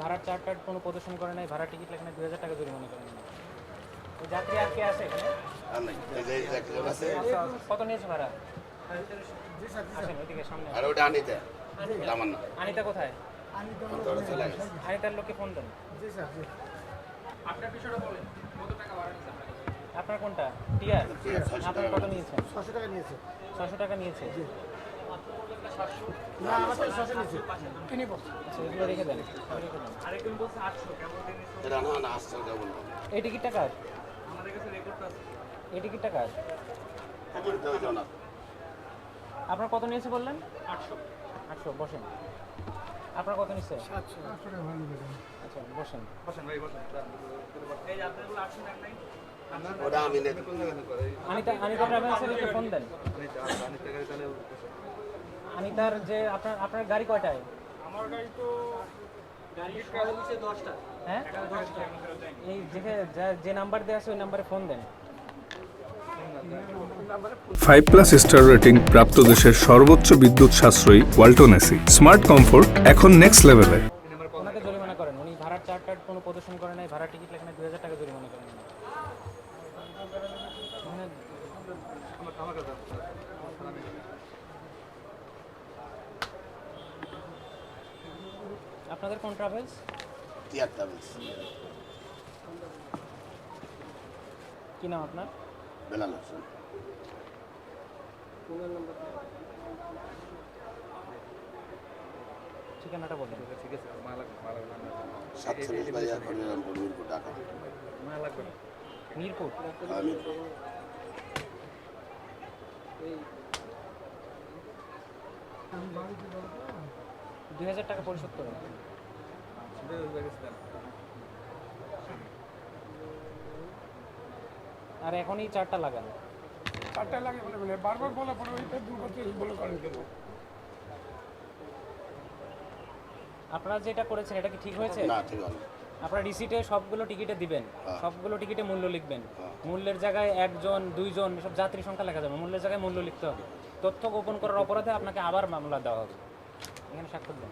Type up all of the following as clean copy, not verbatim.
ভাড়ার চার্টার কোনো প্রদর্শন করে নাই, ভাড়া টিকিট লাগে না, 2000 টাকা জরিমানা করেন। ওই যাত্রী আর কে আছে এখানে? কত নিয়েছে ভাড়া? আসেন ওইদিকে সামনে। আনিতা কোথায়? আনিতার লোককে ফোন দেন। আপনার বিষয়টা বলেন, কত টাকা ভাড়া নিয়েছেন? আপনার কোনটা? টিআর? আপনার কত নিয়েছেন? 600 টাকা নিয়েছে। 600 টাকা নিয়েছে। না আমার 600 নিয়েছে। কিনে বলছে। আচ্ছা এগুলো রেখে দেন, রেখে দেন। আরেকজন বলছে 800 কেমন দিয়েছে? এটা না আসছে কেমন এই টিকিটটা কার? আমাদের কাছে রেকর্ড আছে। এই টিকিটটা কার? আপনার কত নিয়েছে বললেন? 800 800। বসেন। আপনার কত নিচ্ছে? 700 টাকা ভালো দিবেন। আচ্ছা বসেন। বসেন ভাই বসেন। এই যে আপনাদের 800 টাকা নাই? ওটা আমি নেই আনিতা ট্রাভেলসের ফোন দেন। আনিতার যে আপনার গাড়ি কয়টায়? আমার গাড়ি তো গাড়ি সকালে হচ্ছে 10টা। হ্যাঁ এই যে নাম্বার দেওয়া আছে ওই নাম্বারে ফোন দেন। 5+ স্টার রেটিং প্রাপ্ত দেশের সর্বোচ্চ বিদ্যুৎ সাশ্রয়ী ওয়ালটন এসি। স্মার্ট কমফোর্ট এখন নেক্সট লেভেলে। ওনাকে জরিমানা করেন, উনি ভাড়ার চার্টার কোনো প্রদর্শন করে নাই, ভাড়া টিকিট লাগে না, 2000 টাকা জরিমানা করেন। আপনাদের কোন ট্রাভেলস? কি নাম আপনার? বেলাল হোসেন ঠিকানাটা বলুন। ঠিক আছে মালা 47 বাই এখন মিরপুর ঢাকা মালা লাগবে না। মিরপুর। মিরপুর 2000 টাকা পরিশোধ করুন। আর এখনই চারটা লাগান। 4টা লাগে বলে বারবার বলা পরে ওইটা দূর করতে এই বলে করেন কেন? আপনারা যেটা করেছেন এটা কি ঠিক হয়েছে? না ঠিক আছে আপনারা রিসিটে সবগুলো টিকিটে দিবেন, সবগুলো টিকিটে মূল্য লিখবেন। মূল্যের জায়গায় 1 জন 2 জন সব যাত্রী সংখ্যা লেখা যাবে, মূল্যের জায়গায় মূল্য লিখতে হবে। তথ্য গোপন করার অপরাধে আপনাকে আবার মামলা দেওয়া হবে। এখানে স্বাক্ষর দেন।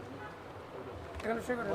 এখানে সে করে